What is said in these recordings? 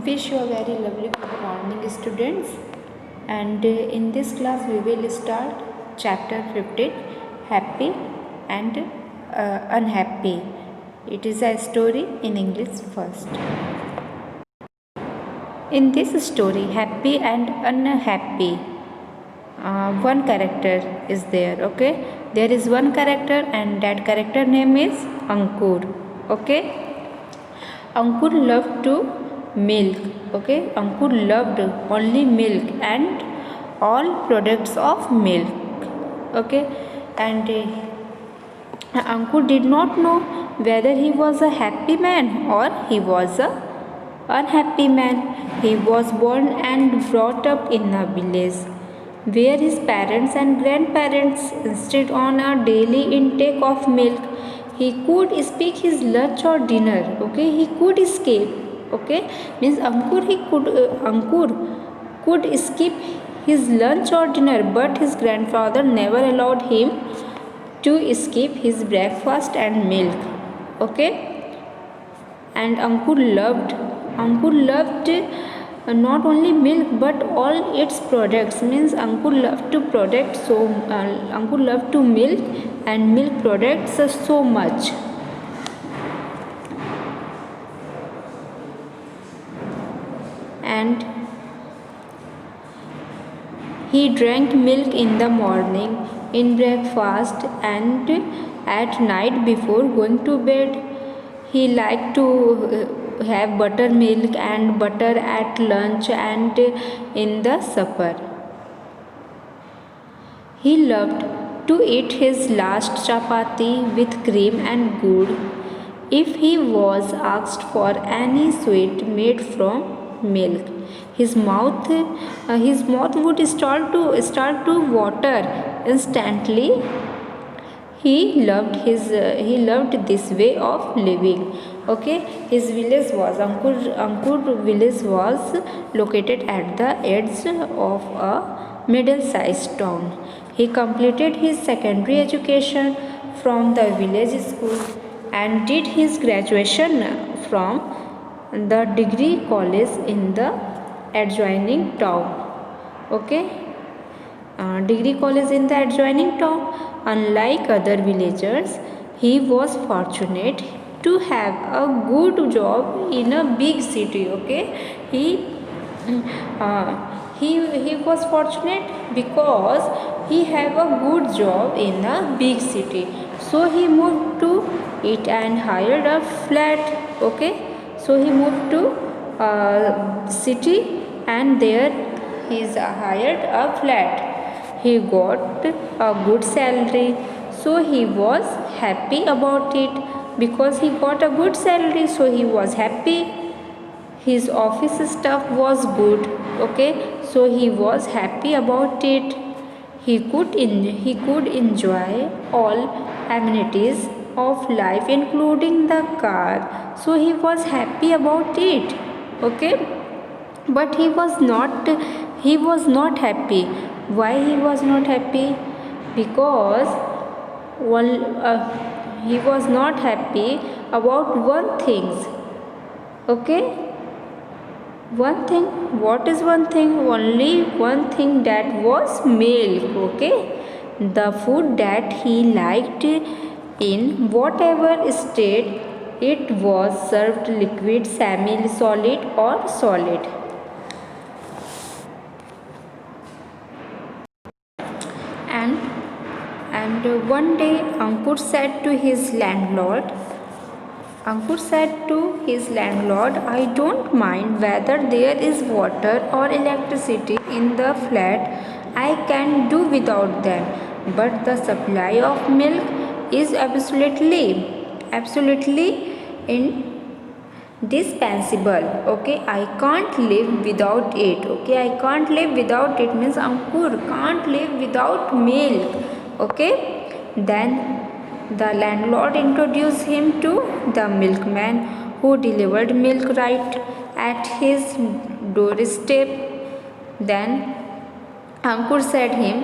Wish you a very lovely good morning, students. And in this class, we will start chapter 15 Happy and Unhappy. It is a story in English first. In this story, Happy and Unhappy, one character is there. Okay, there is one character, and that character name is Ankur. Okay, Ankur loved to milk. Okay, Ankur loved only milk and all products of milk. Okay, and Ankur did not know whether he was a happy man or he was a unhappy man. He was born and brought up in a village where his parents and grandparents insisted on a daily intake of milk. He could speak his lunch or dinner. Okay, he could escape. Okay, means Ankur could skip his lunch or dinner, but his grandfather never allowed him to skip his breakfast and milk. Okay, and Ankur loved not only milk but all its products. Means Ankur loved to product so Ankur loved to milk and milk products so much. And he drank milk in the morning, in breakfast, and at night before going to bed. He liked to have buttermilk and butter at lunch and in the supper. He loved to eat his last chapati with cream and gur. If he was asked for any sweet made from milk, his mouth would start to water instantly. He loved this way of living. Okay, his village was Ankur village was located at the edge of a middle-sized town. He completed his secondary education from the village school and did his graduation from the degree college in the adjoining town. Okay, degree college in the adjoining town. Unlike other villagers, he was fortunate to have a good job in a big city. Okay, he was fortunate because he have a good job in a big city. So he moved to it and hired a flat. Okay, so he moved to city and there he is hired a flat. He got a good salary, so he was happy about it. Because he got a good salary, so he was happy. His office stuff was good. Okay, so he was happy about it. He could enjoy all amenities of life including the car, so he was happy about it. Okay, but he was not happy. Why he was not happy? Because he was not happy about one thing. Okay, one thing. What is one thing? Only one thing, that was milk. Okay, the food that he liked in whatever state it was served, liquid, semi solid or solid. And one day Ankur said to his landlord, I don't mind whether there is water or electricity in the flat. I can do without them. But the supply of milk is absolutely indispensable. Okay, I can't live without it. Okay, I can't live without it means Ankur can't live without milk. Okay, then the landlord introduced him to the milkman who delivered milk right at his doorstep. Then Ankur said him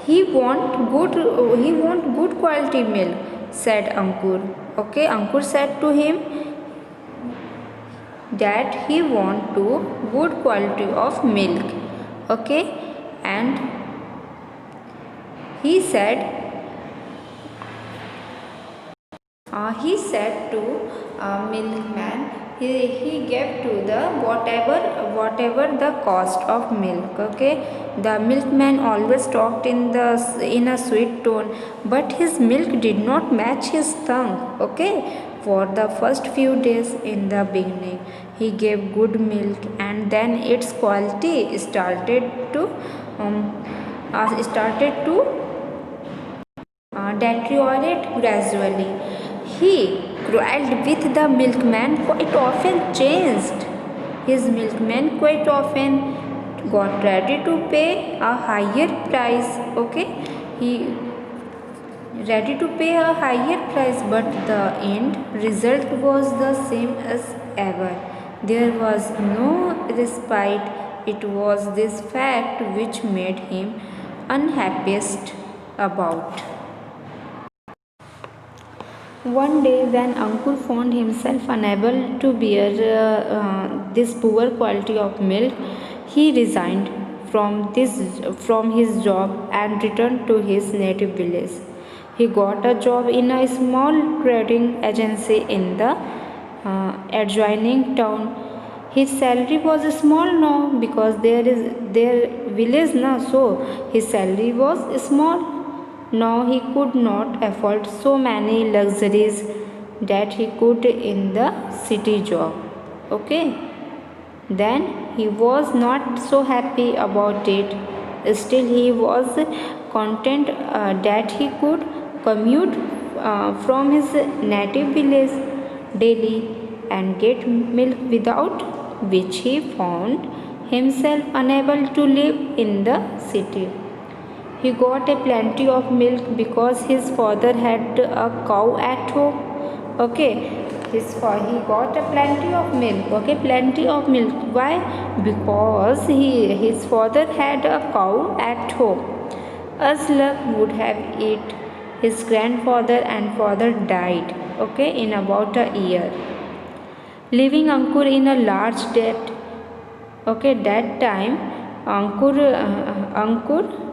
he want good quality milk, said Ankur. Okay, Ankur said to him that he want to good quality of milk. Okay, and he said he said to milkman, he gave to the whatever the cost of milk. Okay, the milkman always talked in a sweet tone, but his milk did not match his tongue. Okay, for the first few days in the beginning he gave good milk, and then its quality um, started to deteriorate gradually. He quarreled with the milkman quite often, changed. His milkman quite often got ready to pay a higher price. Okay, he ready to pay a higher price, but the end result was the same as ever. There was no respite. It was this fact which made him unhappiest about. One day, when Ankur found himself unable to bear this poor quality of milk, he resigned from his job and returned to his native village. He got a job in a small trading agency in the adjoining town. His salary was small now because there is their village now, so his salary was small. Now he could not afford so many luxuries that he could in the city job. Okay, then he was not so happy about it. Still, he was content that he could commute from his native village daily and get milk, without which he found himself unable to live in the city. He got a plenty of milk because his father had a cow at home. Okay, he got a plenty of milk. Okay, plenty of milk. Why? Because his father had a cow at home. As luck would have it, his grandfather and father died. Okay, in about a year, leaving Ankur in a large debt. Okay, that time Ankur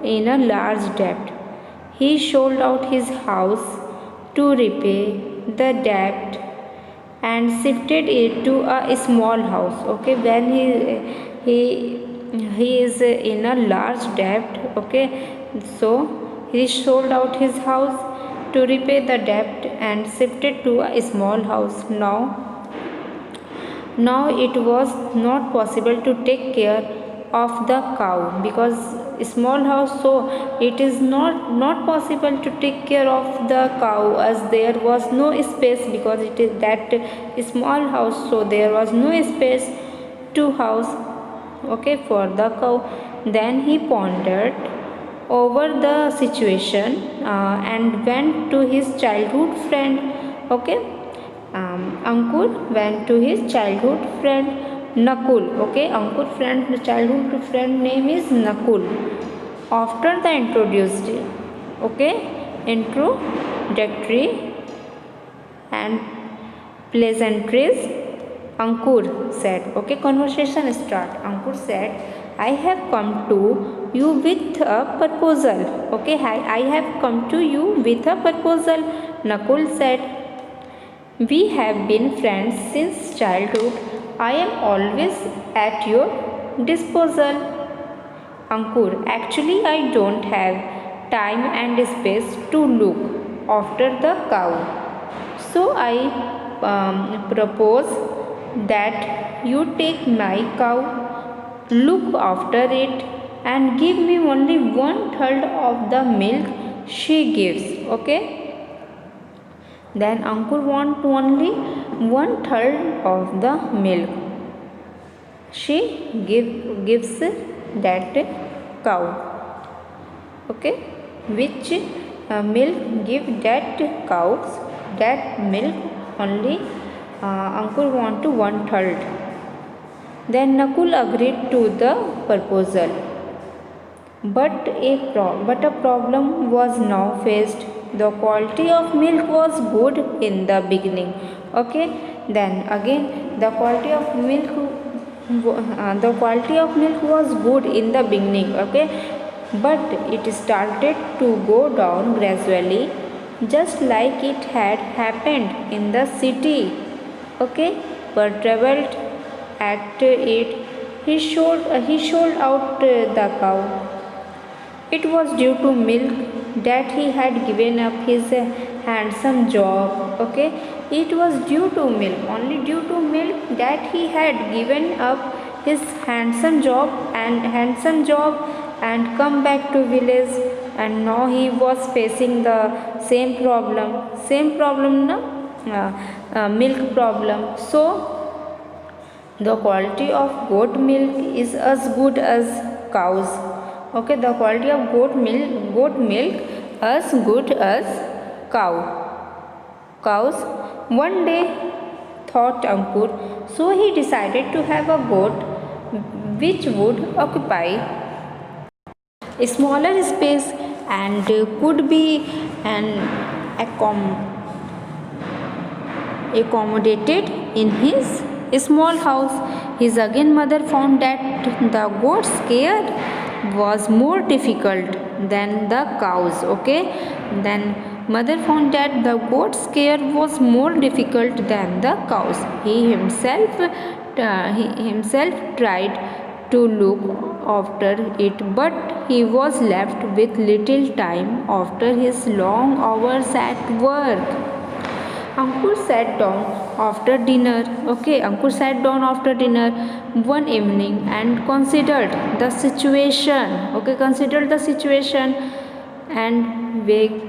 in a large debt. He sold out his house to repay the debt and shifted it to a small house. Okay, when he is in a large debt. Okay, so he sold out his house to repay the debt and shifted to a small house. Now it was not possible to take care of the cow because small house, so it is not possible to take care of the cow as there was no space because it is that small house, so there was no space to house. Okay, for the cow. Then he pondered over the situation and went to his childhood friend. Okay, Ankur went to his childhood friend Nakul. Okay, Ankur childhood friend name is Nakul. After the introductory and pleasantries, Ankur said, okay, conversation start. Ankur said, I have come to you with a proposal. Okay, I have come to you with a proposal. Nakul said, we have been friends since childhood. I am always at your disposal. Ankur, actually, I don't have time and space to look after the cow. So I propose that you take my cow, look after it, and give me only 1/3 of the milk she gives. Okay? Then Ankur want only 1/3 of the milk she gives that cow. Okay, which milk give that cows, that milk only Ankur want to 1/3. Then Nakul agreed to the proposal. But a problem was now faced. The quality of milk was good in the beginning. Okay, Then again the quality of milk was good in the beginning, okay, but it started to go down gradually, just like it had happened in the city, okay. But traveled at it, he sold out the cow. It was due to milk that he had given up his handsome job, okay. It was due to milk, only due to milk, that he had given up his handsome job and come back to village. And now he was facing the same problem, no, milk problem. So the quality of goat milk is as good as cows, okay. The quality of goat milk as good as cows. One day, thought Ankur, so he decided to have a goat which would occupy a smaller space and could be an accommodated in his small house. His again mother found that the goat's care was more difficult than the cows, okay. Then mother found that the goat's care was more difficult than the cows. He himself tried to look after it, but he was left with little time after his long hours at work. Ankur sat down after dinner. Okay, Ankur sat down after dinner one evening and considered the situation. Okay, considered the situation and weighed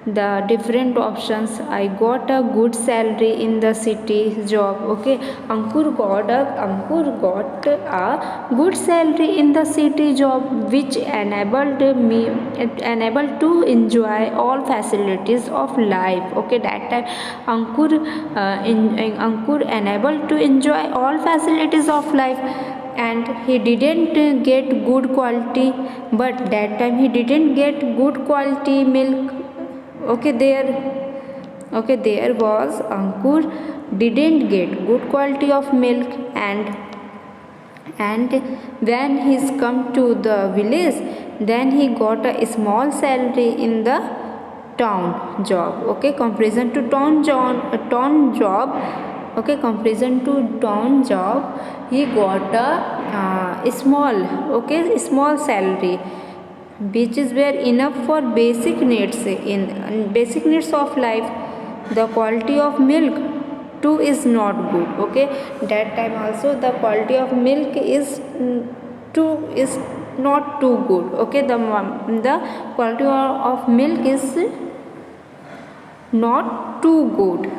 the different options. I got a good salary in the city job. Okay, Ankur got a good salary in the city job, which enabled to enjoy all facilities of life. Okay, that time Ankur enabled to enjoy all facilities of life, and he didn't get good quality, but that time he didn't get good quality milk. There was Ankur didn't get good quality of milk, and when he's come to the village, then he got a small salary in the town job. Okay, comparison to town job. Okay, comparison to town job, he got a small salary, which is were enough for basic needs of life. The quality of milk too is not good, okay. That time also the quality of milk is not too good, okay. The quality of milk is not too good,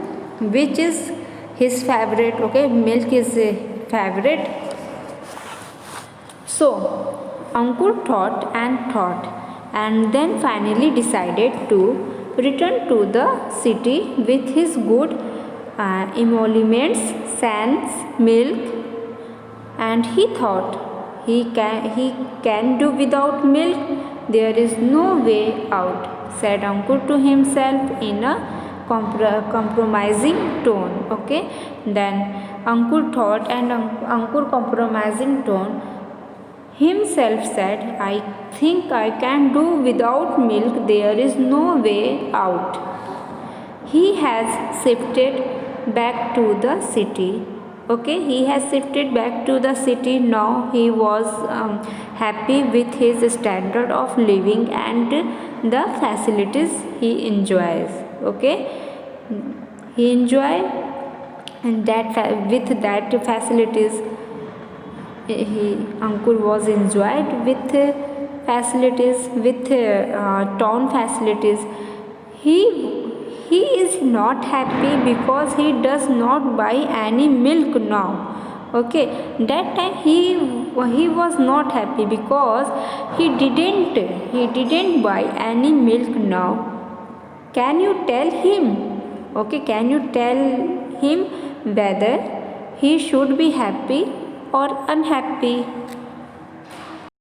which is his favorite, okay. Milk is a favorite. So Ankur thought and then finally decided to return to the city with his good emoluments, sans milk, and he thought he can do without milk. There is no way out, said Ankur to himself in a compromising tone. Okay, then Ankur thought and Ankur compromising tone himself said, I think I can do without milk. There is no way out. He has shifted back to the city. Okay, he has shifted back to the city. Now he was happy with his standard of living and the facilities he enjoys. Okay, he enjoy and with that facilities. Ankur was enjoyed with facilities, with town facilities. He is not happy because he does not buy any milk now. Okay, that time he was not happy because he didn't buy any milk now. Can you tell him? Okay, can you tell him whether he should be happy or unhappy?